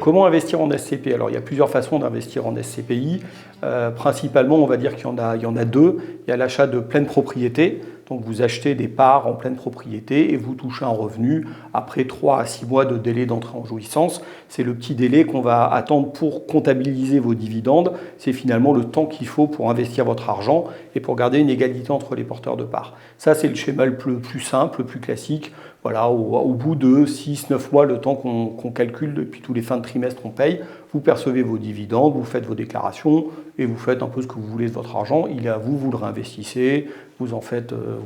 comment investir en SCPI? Alors, il y a plusieurs façons d'investir en SCPI. Principalement, on va dire qu'il y en a deux. Il y a l'achat de pleine propriété. Donc, vous achetez des parts en pleine propriété et vous touchez un revenu après 3 à 6 mois de délai d'entrée en jouissance. C'est le petit délai qu'on va attendre pour comptabiliser vos dividendes. C'est finalement le temps qu'il faut pour investir votre argent et pour garder une égalité entre les porteurs de parts. Ça, c'est le schéma le plus simple, le plus classique. Voilà, au bout de 6, 9 mois, le temps qu'on calcule depuis tous les fins de trimestre, on paye, vous percevez vos dividendes, vous faites vos déclarations et vous faites un peu ce que vous voulez de votre argent. Il est à vous, vous le réinvestissez, vous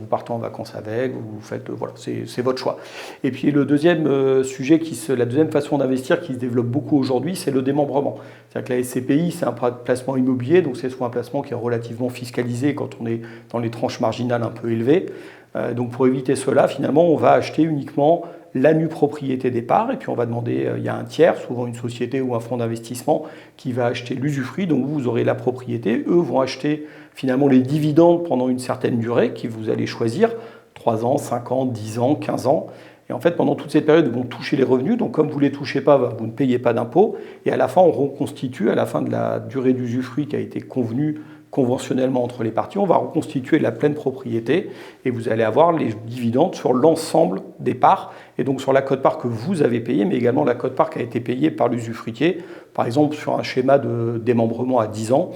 partez en vacances avec, vous faites, voilà, c'est votre choix. Et puis le deuxième sujet, la deuxième façon d'investir qui se développe beaucoup aujourd'hui, c'est le démembrement. C'est-à-dire que la SCPI, c'est un placement immobilier, donc c'est soit un placement qui est relativement fiscalisé quand on est dans les tranches marginales un peu élevées. Donc pour éviter cela, finalement, on va acheter uniquement la nue propriété des parts et puis on va demander, il y a un tiers, souvent une société ou un fonds d'investissement, qui va acheter l'usufruit, donc vous aurez la propriété, eux vont acheter finalement les dividendes pendant une certaine durée qui vous allez choisir, 3 ans, 5 ans, 10 ans, 15 ans. Et en fait, pendant toute cette période, ils vont toucher les revenus, donc comme vous ne les touchez pas, vous ne payez pas d'impôts, et à la fin, on reconstitue, à la fin de la durée d'usufruit qui a été convenue conventionnellement entre les parties, on va reconstituer la pleine propriété et vous allez avoir les dividendes sur l'ensemble des parts et donc sur la quote-part que vous avez payée, mais également la quote-part qui a été payée par l'usufruitier. Par exemple, sur un schéma de démembrement à 10 ans,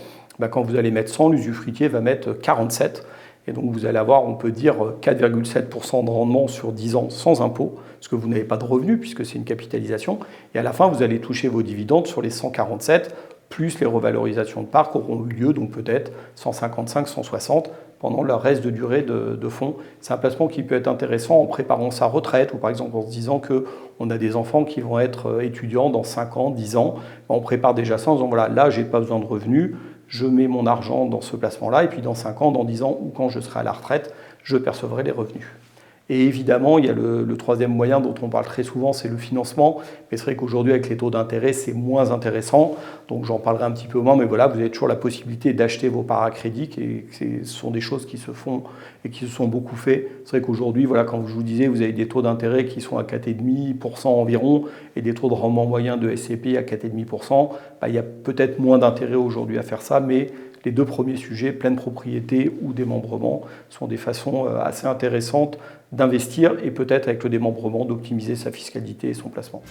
quand vous allez mettre 100, l'usufruitier va mettre 47. Et donc vous allez avoir, on peut dire, 4,7% de rendement sur 10 ans sans impôt, parce que vous n'avez pas de revenus puisque c'est une capitalisation. Et à la fin, vous allez toucher vos dividendes sur les 147, plus les revalorisations de parts qui auront eu lieu, donc peut-être 155, 160 pendant le reste de durée de fonds. C'est un placement qui peut être intéressant en préparant sa retraite ou par exemple en se disant qu'on a des enfants qui vont être étudiants dans 5 ans, 10 ans. On prépare déjà ça en disant voilà, là, je n'ai pas besoin de revenus, je mets mon argent dans ce placement-là et puis dans 5 ans, dans 10 ans ou quand je serai à la retraite, je percevrai les revenus. Et évidemment, il y a le troisième moyen dont on parle très souvent, c'est le financement. Mais c'est vrai qu'aujourd'hui, avec les taux d'intérêt, c'est moins intéressant. Donc j'en parlerai un petit peu moins, mais voilà, vous avez toujours la possibilité d'acheter vos parts à crédit. Et ce sont des choses qui se font et qui se sont beaucoup fait. C'est vrai qu'aujourd'hui, voilà, quand je vous disais, vous avez des taux d'intérêt qui sont à 4,5% environ et des taux de rendement moyen de SCPI à 4,5%. Il y a peut-être moins d'intérêt aujourd'hui à faire ça, mais les deux premiers sujets, pleine propriété ou démembrement, sont des façons assez intéressantes d'investir et peut-être avec le démembrement d'optimiser sa fiscalité et son placement.